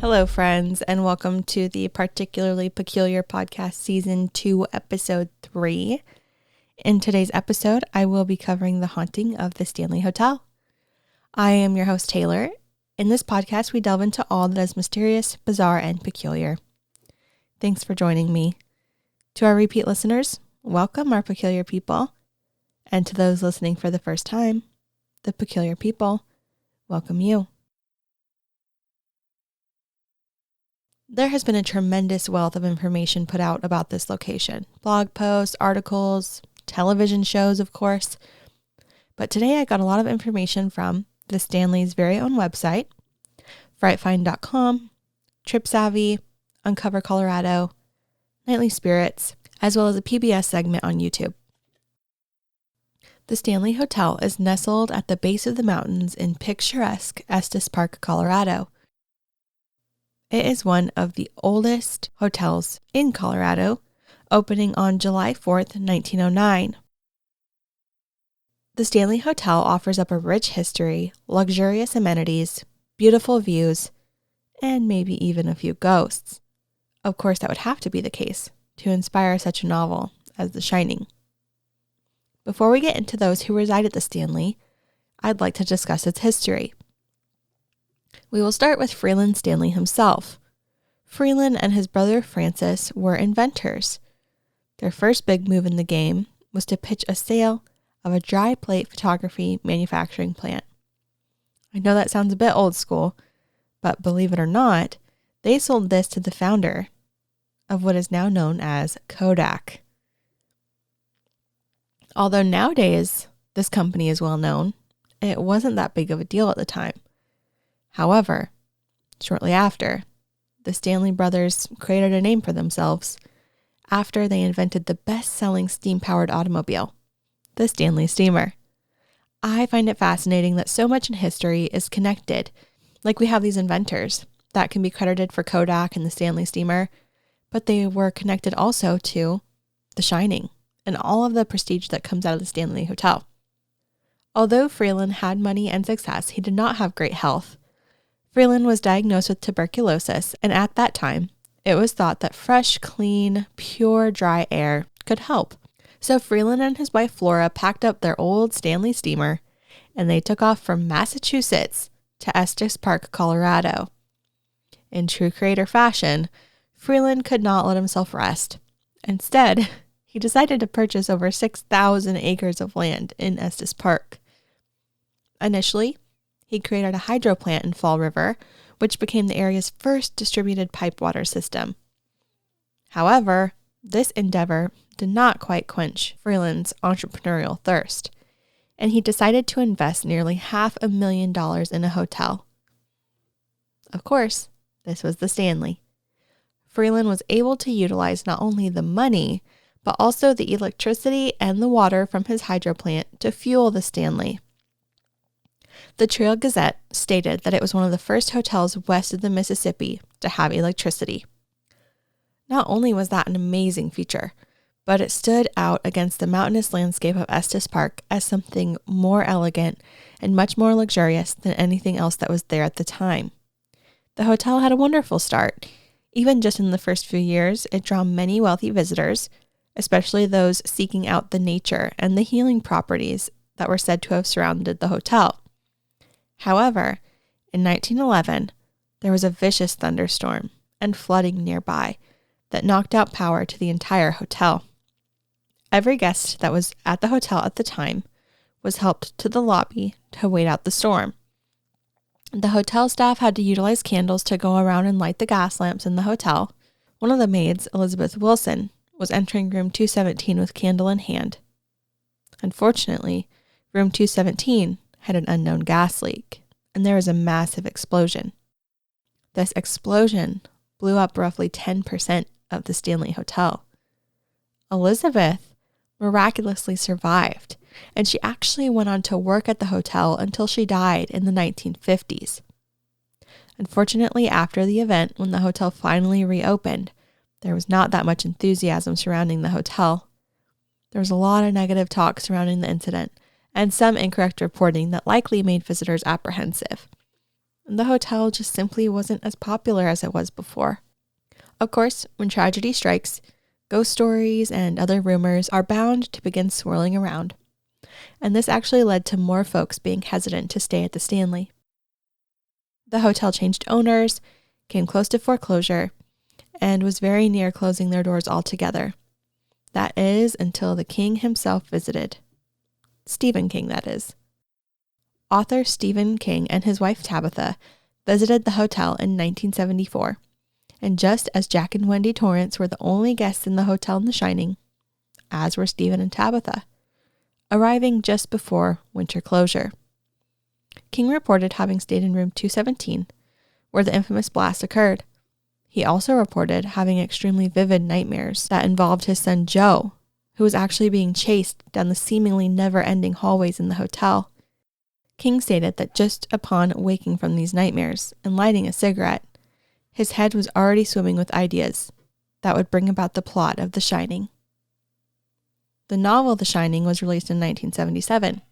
Hello, friends, and welcome to the Particularly Peculiar Podcast Season 2, Episode 3. In today's episode, I will be covering the haunting of the Stanley Hotel. I am your host, Taylor. In this podcast, we delve into all that is mysterious, bizarre, and peculiar. Thanks for joining me. To our repeat listeners, welcome, our peculiar people. And to those listening for the first time, the peculiar people, welcome you. There has been a tremendous wealth of information put out about this location. Blog posts, articles, television shows, of course. But today I got a lot of information from the Stanley's very own website, frightfind.com, TripSavvy, Uncover Colorado, Nightly Spirits, as well as a PBS segment on YouTube. The Stanley Hotel is nestled at the base of the mountains in picturesque Estes Park, Colorado. It is one of the oldest hotels in Colorado, opening on July 4th, 1909. The Stanley Hotel offers up a rich history, luxurious amenities, beautiful views, and maybe even a few ghosts. Of course, that would have to be the case to inspire such a novel as The Shining. Before we get into those who reside at the Stanley, I'd like to discuss its history. We will start with Freeland Stanley himself. Freeland and his brother Francis were inventors. Their first big move in the game was to pitch a sale of a dry plate photography manufacturing plant. I know that sounds a bit old school, but believe it or not, they sold this to the founder of what is now known as Kodak. Although nowadays this company is well known, it wasn't that big of a deal at the time. However, shortly after, the Stanley brothers created a name for themselves after they invented the best-selling steam-powered automobile, the Stanley Steamer. I find it fascinating that so much in history is connected. Like we have these inventors that can be credited for Kodak and the Stanley Steamer, but they were connected also to The Shining and all of the prestige that comes out of the Stanley Hotel. Although Freeland had money and success, he did not have great health. Freeland was diagnosed with tuberculosis, and at that time, it was thought that fresh, clean, pure, dry air could help. So Freeland and his wife Flora packed up their old Stanley steamer, and they took off from Massachusetts to Estes Park, Colorado. In true creator fashion, Freeland could not let himself rest. Instead, he decided to purchase over 6,000 acres of land in Estes Park. Initially, he created a hydro plant in Fall River, which became the area's first distributed pipe water system. However, this endeavor did not quite quench Freeland's entrepreneurial thirst, and he decided to invest nearly $500,000 in a hotel. Of course, this was the Stanley. Freeland was able to utilize not only the money, but also the electricity and the water from his hydro plant to fuel the Stanley. The Trail Gazette stated that it was one of the first hotels west of the Mississippi to have electricity. Not only was that an amazing feature, but it stood out against the mountainous landscape of Estes Park as something more elegant and much more luxurious than anything else that was there at the time. The hotel had a wonderful start. Even just in the first few years, it drew many wealthy visitors, especially those seeking out the nature and the healing properties that were said to have surrounded the hotel. However, in 1911, there was a vicious thunderstorm and flooding nearby that knocked out power to the entire hotel. Every guest that was at the hotel at the time was helped to the lobby to wait out the storm. The hotel staff had to utilize candles to go around and light the gas lamps in the hotel. One of the maids, Elizabeth Wilson, was entering room 217 with candle in hand. Unfortunately, room 217 had an unknown gas leak, and there was a massive explosion. This explosion blew up roughly 10% of the Stanley Hotel. Elizabeth miraculously survived, and she actually went on to work at the hotel until she died in the 1950s. Unfortunately, after the event, when the hotel finally reopened, there was not that much enthusiasm surrounding the hotel. There was a lot of negative talk surrounding the incident, and some incorrect reporting that likely made visitors apprehensive. and the hotel just simply wasn't as popular as it was before. Of course, when tragedy strikes, ghost stories and other rumors are bound to begin swirling around, and this actually led to more folks being hesitant to stay at the Stanley. The hotel changed owners, came close to foreclosure, and was very near closing their doors altogether. That is, until the king himself visited. Stephen King, that is. Author Stephen King and his wife Tabitha visited the hotel in 1974, and just as Jack and Wendy Torrance were the only guests in the hotel in The Shining, as were Stephen and Tabitha, arriving just before winter closure. King reported having stayed in room 217, where the infamous blast occurred. He also reported having extremely vivid nightmares that involved his son Joe, who was actually being chased down the seemingly never-ending hallways in the hotel. King stated that just upon waking from these nightmares and lighting a cigarette, his head was already swimming with ideas that would bring about the plot of The Shining. The novel The Shining was released in 1977,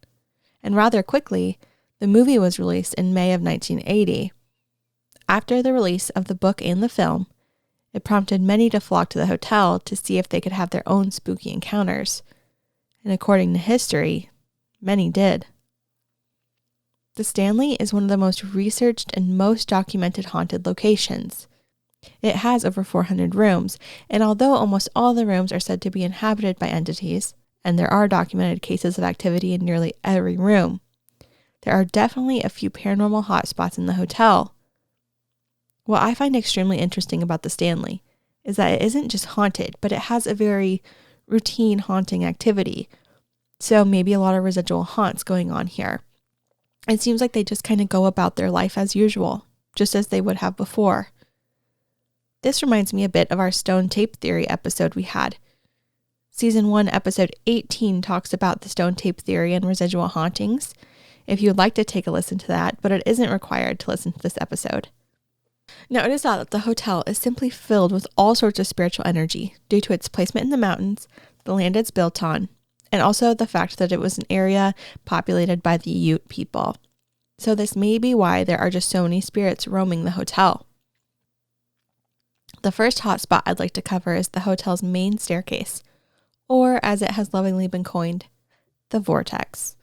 and rather quickly, the movie was released in May of 1980. After the release of the book and the film, it prompted many to flock to the hotel to see if they could have their own spooky encounters, and according to history, many did. The Stanley is one of the most researched and most documented haunted locations. It has over 400 rooms, and although almost all the rooms are said to be inhabited by entities, and there are documented cases of activity in nearly every room, there are definitely a few paranormal hotspots in the hotel. What I find extremely interesting about the Stanley is that it isn't just haunted, but it has a very routine haunting activity. So maybe a lot of residual haunts going on here. It seems like they just kind of go about their life as usual, just as they would have before. This reminds me a bit of our stone tape theory episode we had. Season 1, episode 18 talks about the stone tape theory and residual hauntings, if you would like to take a listen to that, but it isn't required to listen to this episode. Now, it is thought that the hotel is simply filled with all sorts of spiritual energy due to its placement in the mountains, the land it's built on, and also the fact that it was an area populated by the Ute people. So this may be why there are just so many spirits roaming the hotel. The first hotspot I'd like to cover is the hotel's main staircase, or as it has lovingly been coined, the vortex.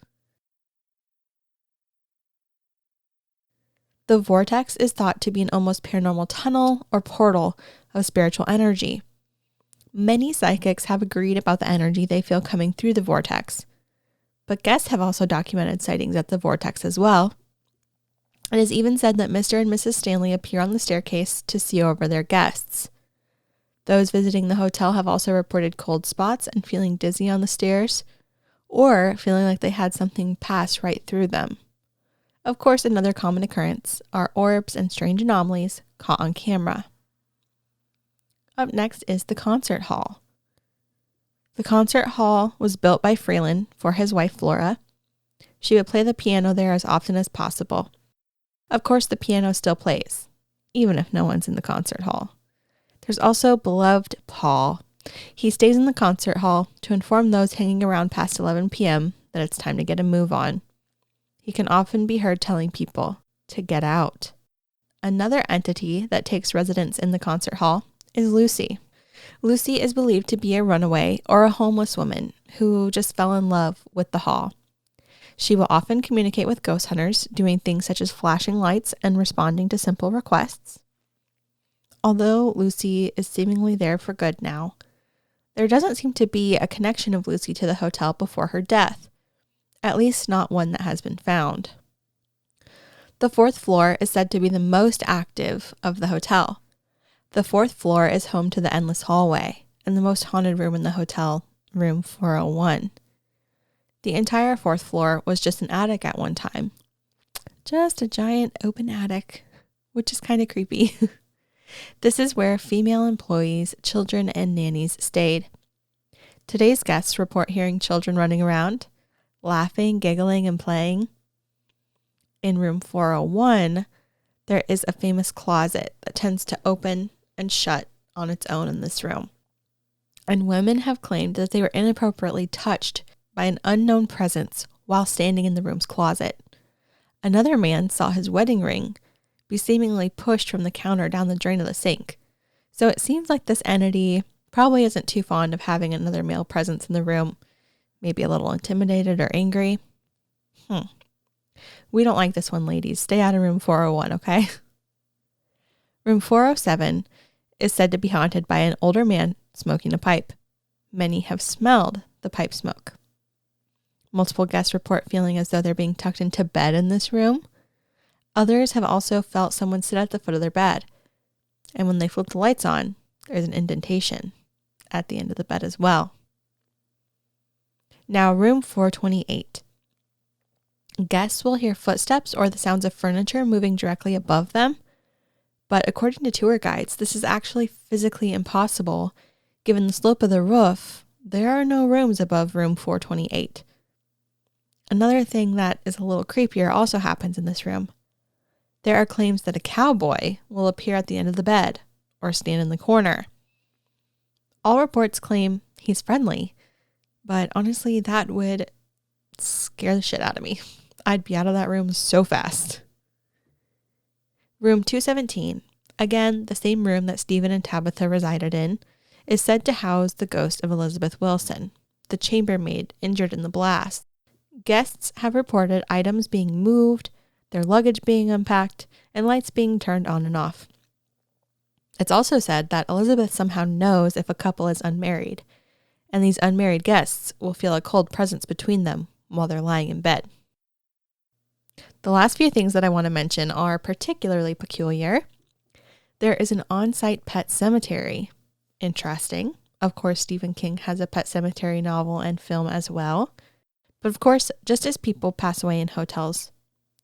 The vortex is thought to be an almost paranormal tunnel or portal of spiritual energy. Many psychics have agreed about the energy they feel coming through the vortex, but guests have also documented sightings at the vortex as well. It is even said that Mr. and Mrs. Stanley appear on the staircase to see over their guests. Those visiting the hotel have also reported cold spots and feeling dizzy on the stairs, or feeling like they had something pass right through them. Of course, another common occurrence are orbs and strange anomalies caught on camera. Up next is the concert hall. The concert hall was built by Freeland for his wife Flora. She would play the piano there as often as possible. Of course, the piano still plays, even if no one's in the concert hall. There's also beloved Paul. He stays in the concert hall to inform those hanging around past 11 p.m. that it's time to get a move on. He can often be heard telling people to get out. Another entity that takes residence in the concert hall is Lucy. Lucy is believed to be a runaway or a homeless woman who just fell in love with the hall. She will often communicate with ghost hunters, doing things such as flashing lights and responding to simple requests. Although Lucy is seemingly there for good now, there doesn't seem to be a connection of Lucy to the hotel before her death. At least not one that has been found. The 4th floor is said to be the most active of the hotel. The 4th floor is home to the endless hallway and the most haunted room in the hotel, room 401. The entire 4th floor was just an attic at one time. Just a giant open attic, which is kind of creepy. This is where female employees, children, and nannies stayed. Today's guests report hearing children running around, laughing, giggling, and playing. In room 401, there is a famous closet that tends to open and shut on its own in this room. And women have claimed that they were inappropriately touched by an unknown presence while standing in the room's closet. Another man saw his wedding ring be seemingly pushed from the counter down the drain of the sink. So it seems like this entity probably isn't too fond of having another male presence in the room, maybe a little intimidated or angry. We don't like this one, ladies. Stay out of room 401, okay? Room 407 is said to be haunted by an older man smoking a pipe. Many have smelled the pipe smoke. Multiple guests report feeling as though they're being tucked into bed in this room. Others have also felt someone sit at the foot of their bed. And when they flip the lights on, there's an indentation at the end of the bed as well. Now, room 428. Guests will hear footsteps or the sounds of furniture moving directly above them. But according to tour guides, this is actually physically impossible. Given the slope of the roof, there are no rooms above room 428. Another thing that is a little creepier also happens in this room. There are claims that a cowboy will appear at the end of the bed or stand in the corner. All reports claim he's friendly, but honestly, that would scare the shit out of me. I'd be out of that room so fast. Room 217, again, the same room that Stephen and Tabitha resided in, is said to house the ghost of Elizabeth Wilson, the chambermaid injured in the blast. Guests have reported items being moved, their luggage being unpacked, and lights being turned on and off. It's also said that Elizabeth somehow knows if a couple is unmarried, and these unmarried guests will feel a cold presence between them while they're lying in bed. The last few things that I want to mention are particularly peculiar. There is an on-site pet cemetery. Interesting. Of course, Stephen King has a pet cemetery novel and film as well. But of course, just as people pass away in hotels,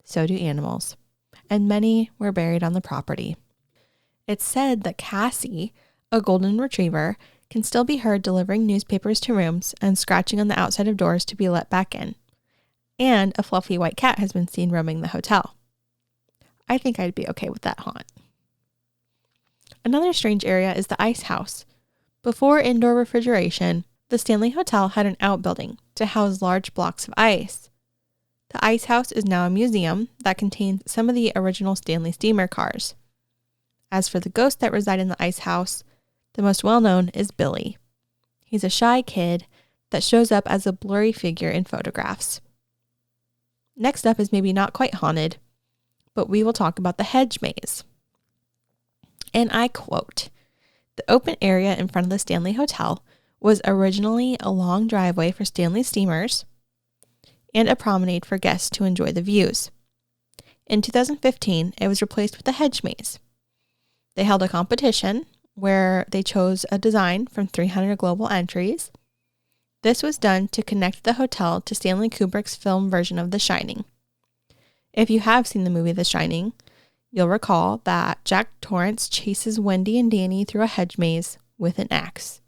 so do animals. And many were buried on the property. It's said that Cassie, a golden retriever, can still be heard delivering newspapers to rooms and scratching on the outside of doors to be let back in. And a fluffy white cat has been seen roaming the hotel. I think I'd be okay with that haunt. Another strange area is the ice house. Before indoor refrigeration, the Stanley Hotel had an outbuilding to house large blocks of ice. The ice house is now a museum that contains some of the original Stanley steamer cars. As for the ghosts that reside in the ice house, the most well-known is Billy. He's a shy kid that shows up as a blurry figure in photographs. Next up is maybe not quite haunted, but we will talk about the hedge maze. And I quote, "The open area in front of the Stanley Hotel was originally a long driveway for Stanley steamers and a promenade for guests to enjoy the views. In 2015, it was replaced with a hedge maze. They held a competition where they chose a design from 300 global entries. This was done to connect the hotel to Stanley Kubrick's film version of The Shining. If you have seen the movie The Shining, you'll recall that Jack Torrance chases Wendy and Danny through a hedge maze with an axe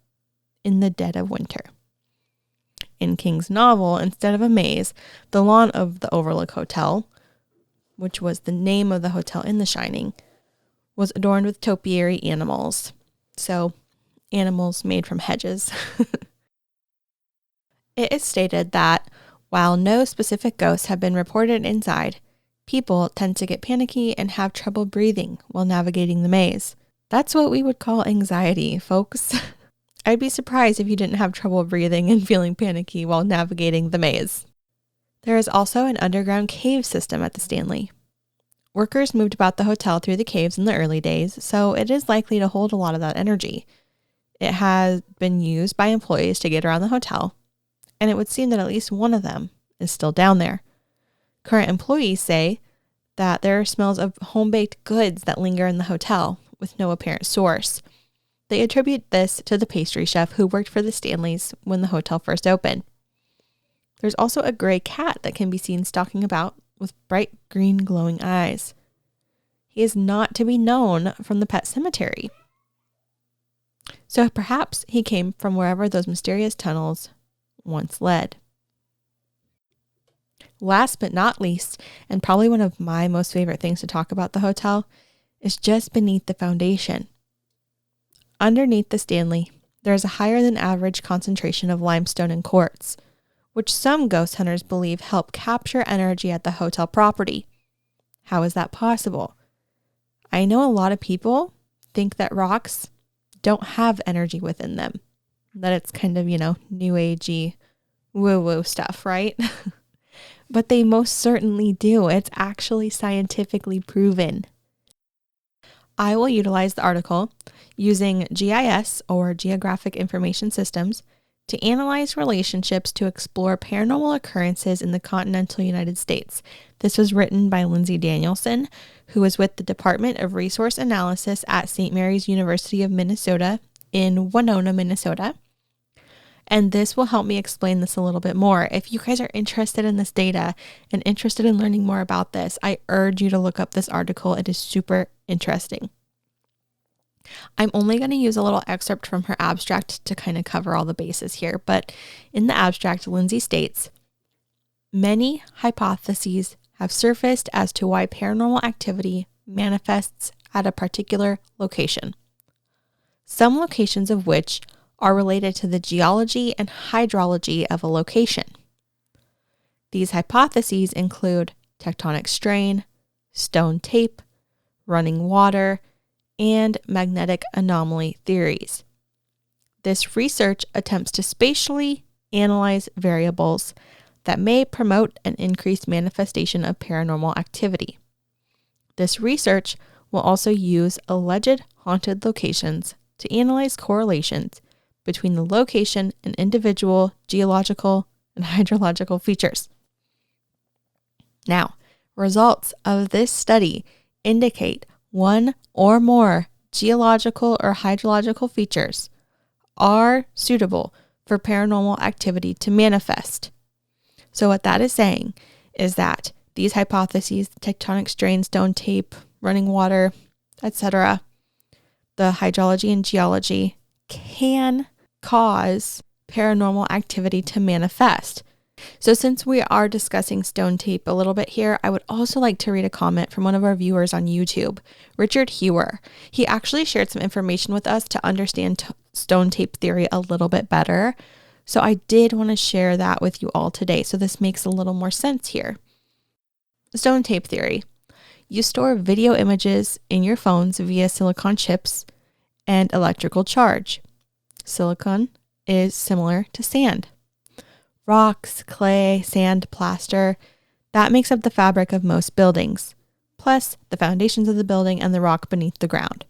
in the dead of winter. In King's novel, instead of a maze, the lawn of the Overlook Hotel, which was the name of the hotel in The Shining, was adorned with topiary animals. So, animals made from hedges." It is stated that while no specific ghosts have been reported inside, people tend to get panicky and have trouble breathing while navigating the maze. That's what we would call anxiety, folks. I'd be surprised if you didn't have trouble breathing and feeling panicky while navigating the maze. There is also an underground cave system at the Stanley. Workers moved about the hotel through the caves in the early days, so it is likely to hold a lot of that energy. It has been used by employees to get around the hotel, and it would seem that at least one of them is still down there. Current employees say that there are smells of home-baked goods that linger in the hotel with no apparent source. They attribute this to the pastry chef who worked for the Stanleys when the hotel first opened. There's also a gray cat that can be seen stalking about with bright green glowing eyes. He is not to be known from the pet cemetery. So perhaps he came from wherever those mysterious tunnels once led. Last but not least, and probably one of my most favorite things to talk about the hotel, is just beneath the foundation. Underneath the Stanley, there is a higher than average concentration of limestone and quartz, which some ghost hunters believe help capture energy at the hotel property. How is that possible? I know a lot of people think that rocks don't have energy within them, that it's kind of, new agey woo-woo stuff, right? But they most certainly do. It's actually scientifically proven. I will utilize the article using GIS, or Geographic Information Systems, to analyze relationships to explore paranormal occurrences in the continental United States. This was written by Lindsay Danielson, who is with the Department of Resource Analysis at St. Mary's University of Minnesota in Winona, Minnesota. And this will help me explain this a little bit more. If you guys are interested in this data and interested in learning more about this, I urge you to look up this article. It is super interesting. I'm only going to use a little excerpt from her abstract to kind of cover all the bases here. But in the abstract, Lindsay states, many hypotheses have surfaced as to why paranormal activity manifests at a particular location. Some locations of which are related to the geology and hydrology of a location. These hypotheses include tectonic strain, stone tape, running water, and magnetic anomaly theories. This research attempts to spatially analyze variables that may promote an increased manifestation of paranormal activity. This research will also use alleged haunted locations to analyze correlations between the location and individual geological and hydrological features. Now, results of this study indicate one or more geological or hydrological features are suitable for paranormal activity to manifest. So what that is saying is that these hypotheses, tectonic strain, stone tape, running water, etc., the hydrology and geology can cause paranormal activity to manifest. So since we are discussing stone tape a little bit here, I would also like to read a comment from one of our viewers on YouTube, Richard Hewer. He actually shared some information with us to understand stone tape theory a little bit better. So I did want to share that with you all today. So this makes a little more sense here. Stone tape theory. You store video images in your phones via silicon chips and electrical charge. Silicon is similar to sand. Rocks, clay, sand, plaster, that makes up the fabric of most buildings, plus the foundations of the building and the rock beneath the ground.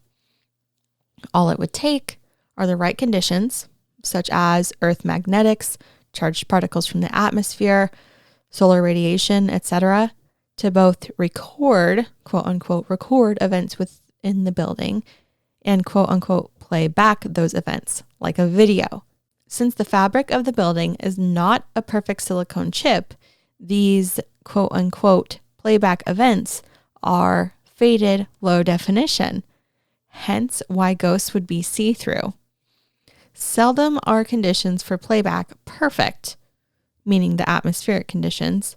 All it would take are the right conditions, such as earth magnetics, charged particles from the atmosphere, solar radiation, etc., to both record, quote unquote, record events within the building and quote unquote, play back those events like a video. Since the fabric of the building is not a perfect silicone chip, these quote unquote playback events are faded, low definition, hence why ghosts would be see-through. Seldom are conditions for playback perfect, meaning the atmospheric conditions,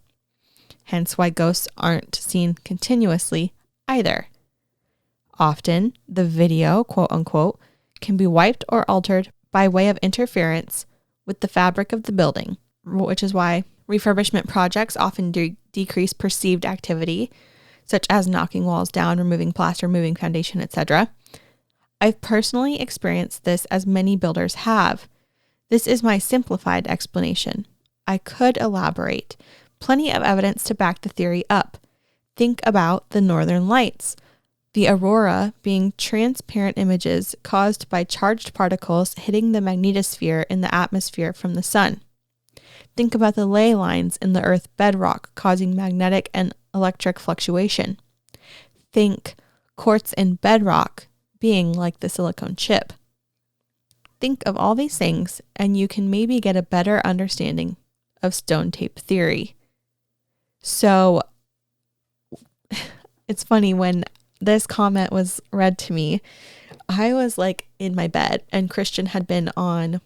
hence why ghosts aren't seen continuously either. Often, the video, quote unquote, can be wiped or altered by way of interference with the fabric of the building, which is why refurbishment projects often decrease perceived activity, such as knocking walls down, removing plaster, moving foundation, etc. I've personally experienced this, as many builders have. This is my simplified explanation. I could elaborate. Plenty of evidence to back the theory up. Think about the northern lights. The aurora being transparent images caused by charged particles hitting the magnetosphere in the atmosphere from the sun. Think about the ley lines in the earth bedrock causing magnetic and electric fluctuation. Think quartz in bedrock being like the silicone chip. Think of all these things and you can maybe get a better understanding of stone tape theory. So it's funny, when this comment was read to me, I was like in my bed and Christian had been on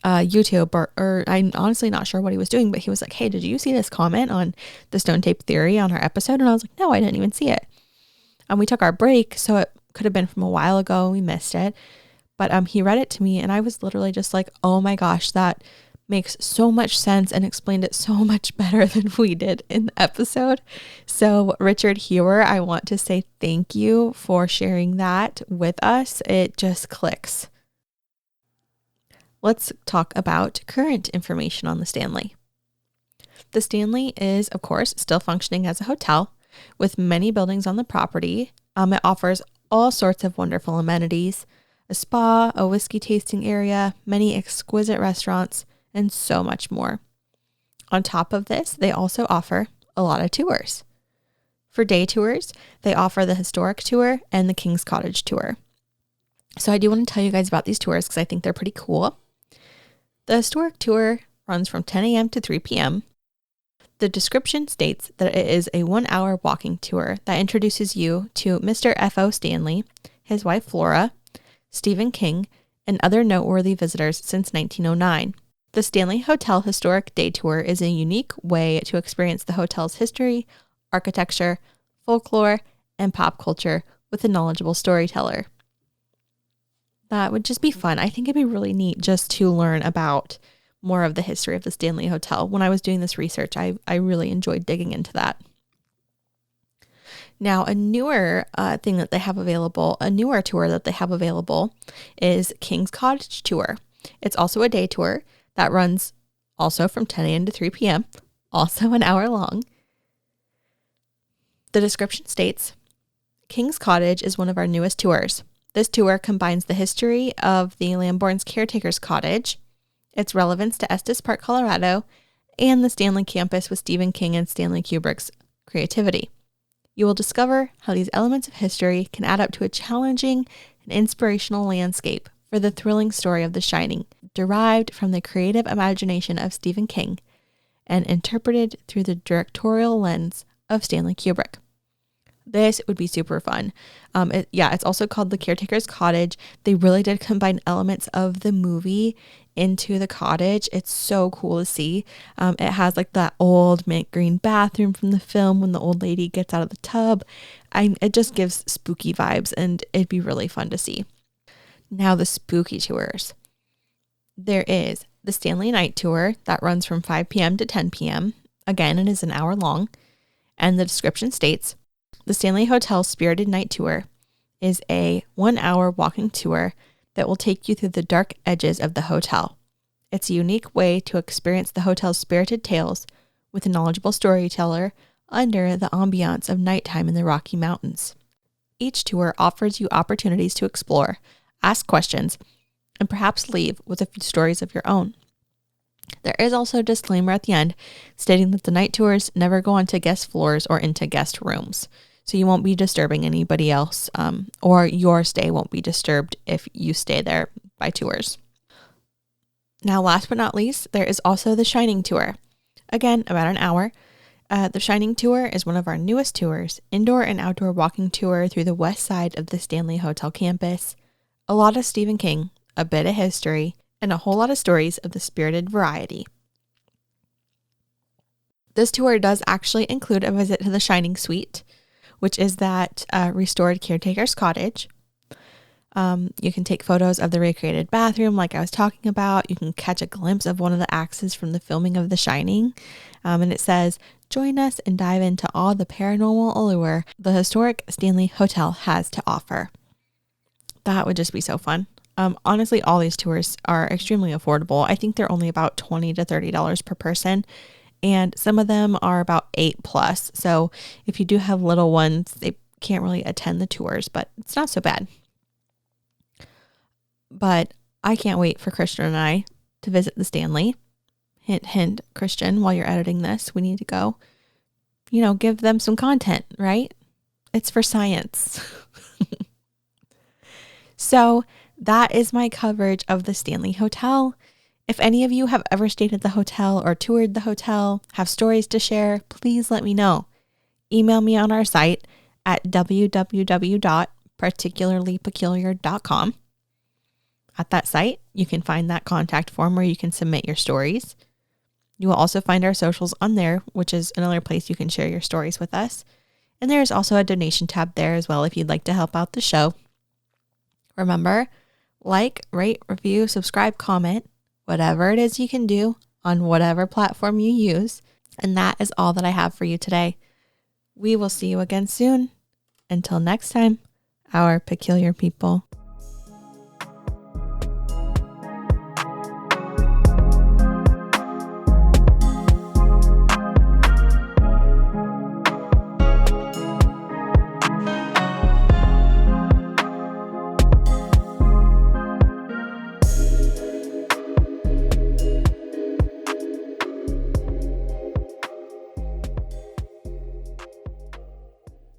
YouTube or I'm honestly not sure what he was doing, but he was like, hey, did you see this comment on the stone tape theory on our episode? And I was like, no, I didn't even see it. And we took our break, so it could have been from a while ago. We missed it. But he read it to me and I was literally just like, oh my gosh, that makes so much sense and explained it so much better than we did in the episode. So Richard Hewer, I want to say thank you for sharing that with us. It just clicks. Let's talk about current information on the Stanley. The Stanley is, of course, still functioning as a hotel with many buildings on the property. It offers all sorts of wonderful amenities, a spa, a whiskey tasting area, many exquisite restaurants, and so much more. On top of this, they also offer a lot of tours. For day tours, they offer the historic tour and the King's Cottage tour. So I do want to tell you guys about these tours because I think they're pretty cool. The historic tour runs from 10 a.m. to 3 p.m. The description states that it is a 1-hour walking tour that introduces you to Mr. F.O. Stanley, his wife Flora, Stephen King, and other noteworthy visitors since 1909. The Stanley Hotel Historic Day Tour is a unique way to experience the hotel's history, architecture, folklore, and pop culture with a knowledgeable storyteller. That would just be fun. I think it'd be really neat just to learn about more of the history of the Stanley Hotel. When I was doing this research, I really enjoyed digging into that. Now, a newer thing that they have available, a newer tour that they have available is King's Cottage Tour. It's also a day tour that runs also from 10 a.m. to 3 p.m., also an hour long. The description states, King's Cottage is one of our newest tours. This tour combines the history of the Lambourne's caretaker's cottage, its relevance to Estes Park, Colorado, and the Stanley campus with Stephen King and Stanley Kubrick's creativity. You will discover how these elements of history can add up to a challenging and inspirational landscape for the thrilling story of The Shining, derived from the creative imagination of Stephen King and interpreted through the directorial lens of Stanley Kubrick. This would be super fun. It's also called The Caretaker's Cottage. They really did combine elements of the movie into the cottage. It's so cool to see. It has like that old mint green bathroom from the film when the old lady gets out of the tub. It just gives spooky vibes, and it'd be really fun to see. Now the spooky tours. There is the Stanley Night Tour that runs from 5 p.m. to 10 p.m. Again, it is an hour long. And the description states, the Stanley Hotel Spirited Night Tour is a 1-hour walking tour that will take you through the dark edges of the hotel. It's a unique way to experience the hotel's spirited tales with a knowledgeable storyteller under the ambiance of nighttime in the Rocky Mountains. Each tour offers you opportunities to explore, ask questions, and perhaps leave with a few stories of your own. There is also a disclaimer at the end stating that the night tours never go onto guest floors or into guest rooms. So you won't be disturbing anybody else, or your stay won't be disturbed if you stay there by tours. Now, last but not least, there is also the Shining Tour. Again, about an hour. The Shining Tour is one of our newest tours, indoor and outdoor walking tour through the west side of the Stanley Hotel campus. A lot of Stephen King, a bit of history, and a whole lot of stories of the spirited variety. This tour does actually include a visit to the Shining Suite, which is that restored caretaker's cottage. You can take photos of the recreated bathroom like I was talking about. You can catch a glimpse of one of the axes from the filming of The Shining. And it says, join us and dive into all the paranormal allure the historic Stanley Hotel has to offer. That would just be so fun. Honestly, all these tours are extremely affordable. I think they're only about $20 to $30 per person. And some of them are about $8+. So if you do have little ones, they can't really attend the tours, but it's not so bad. But I can't wait for Christian and I to visit the Stanley. Hint, hint, Christian, while you're editing this, we need to go, give them some content, right? It's for science. So that is my coverage of the Stanley Hotel. If any of you have ever stayed at the hotel or toured the hotel, have stories to share, please let me know. Email me on our site at www.particularlypeculiar.com. At that site, you can find that contact form where you can submit your stories. You will also find our socials on there, which is another place you can share your stories with us. And there's also a donation tab there as well if you'd like to help out the show. Remember, like, rate, review, subscribe, comment, whatever it is you can do on whatever platform you use. And that is all that I have for you today. We will see you again soon. Until next time, our peculiar people.